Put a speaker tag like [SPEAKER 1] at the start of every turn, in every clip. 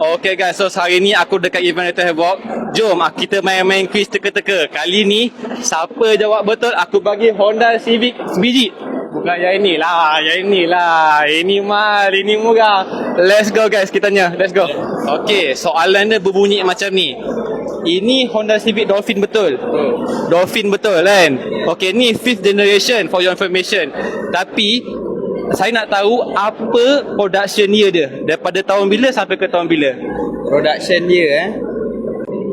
[SPEAKER 1] Okay guys, so hari ni aku dekat event Little Havoc. Jom kita main-main quiz teka-teka. Kali ni siapa jawab betul aku bagi Honda Civic sebiji. Bukan yang inilah, Ini mahal, ini murah. Let's go guys, kita tanya. Let's go. Okay, soalan dia berbunyi macam ni. Ini Honda Civic Dolphin betul? Dolphin betul kan? Okay, ni 5th generation for your information. Tapi saya nak tahu apa production year dia. Daripada tahun bila sampai ke tahun bila?
[SPEAKER 2] Production year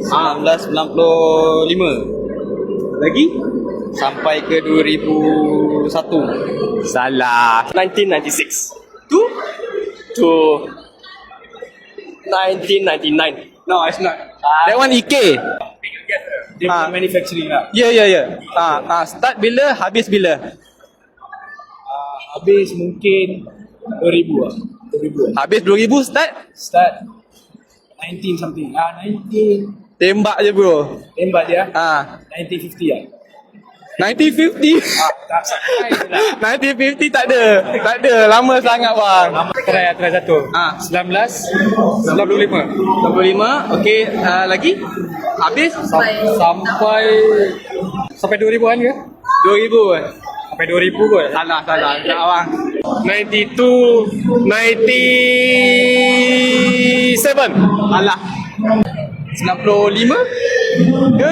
[SPEAKER 2] 1995
[SPEAKER 1] Lagi?
[SPEAKER 2] sampai ke 2001.
[SPEAKER 1] Salah.
[SPEAKER 3] 1996
[SPEAKER 1] Tu?
[SPEAKER 3] to 1999.
[SPEAKER 1] No, it's not. That one EK.
[SPEAKER 2] Different manufacturing lah.
[SPEAKER 1] Ya. Start bila, habis bila?
[SPEAKER 2] Habis mungkin 2000 lah. 2000
[SPEAKER 1] Habis 2000 start?
[SPEAKER 2] Start 19 something. 19
[SPEAKER 1] Tembak je bro.
[SPEAKER 2] tembak dia. 1950 lah.
[SPEAKER 1] 1950?
[SPEAKER 2] Tak sampai lah.
[SPEAKER 1] 1950 tak ada. Lama sangat bang.
[SPEAKER 2] Try satu. 1995.
[SPEAKER 1] 65. Okay, lagi? Habis?
[SPEAKER 2] Sampai 2000-an ke?
[SPEAKER 1] 2000 kan?
[SPEAKER 2] Sampai 2000 kot.
[SPEAKER 1] Salah. Tak bang.
[SPEAKER 3] 92 97.
[SPEAKER 1] Alah. 95? Ke?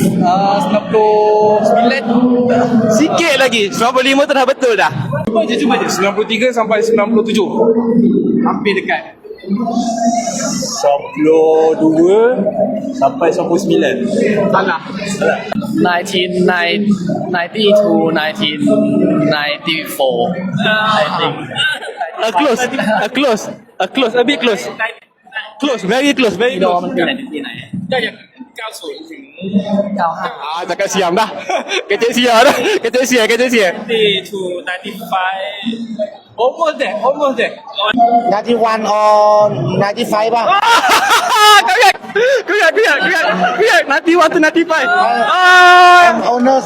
[SPEAKER 2] 99.
[SPEAKER 1] Sikit lagi. 95 tu dah betul dah.
[SPEAKER 2] Cuba je. 93 sampai 97. Hampir dekat. 92 sampai 99.
[SPEAKER 1] Salah.
[SPEAKER 3] 1990 to 1994. I think.
[SPEAKER 1] Close. A bit close. Close, very close. cakap siam dah. Kecil siam dah. Kecil siam.
[SPEAKER 3] 90 to 95.
[SPEAKER 2] Almost there.
[SPEAKER 4] 91 or 95 bang.
[SPEAKER 1] Correct. 91 to 95.
[SPEAKER 4] Owner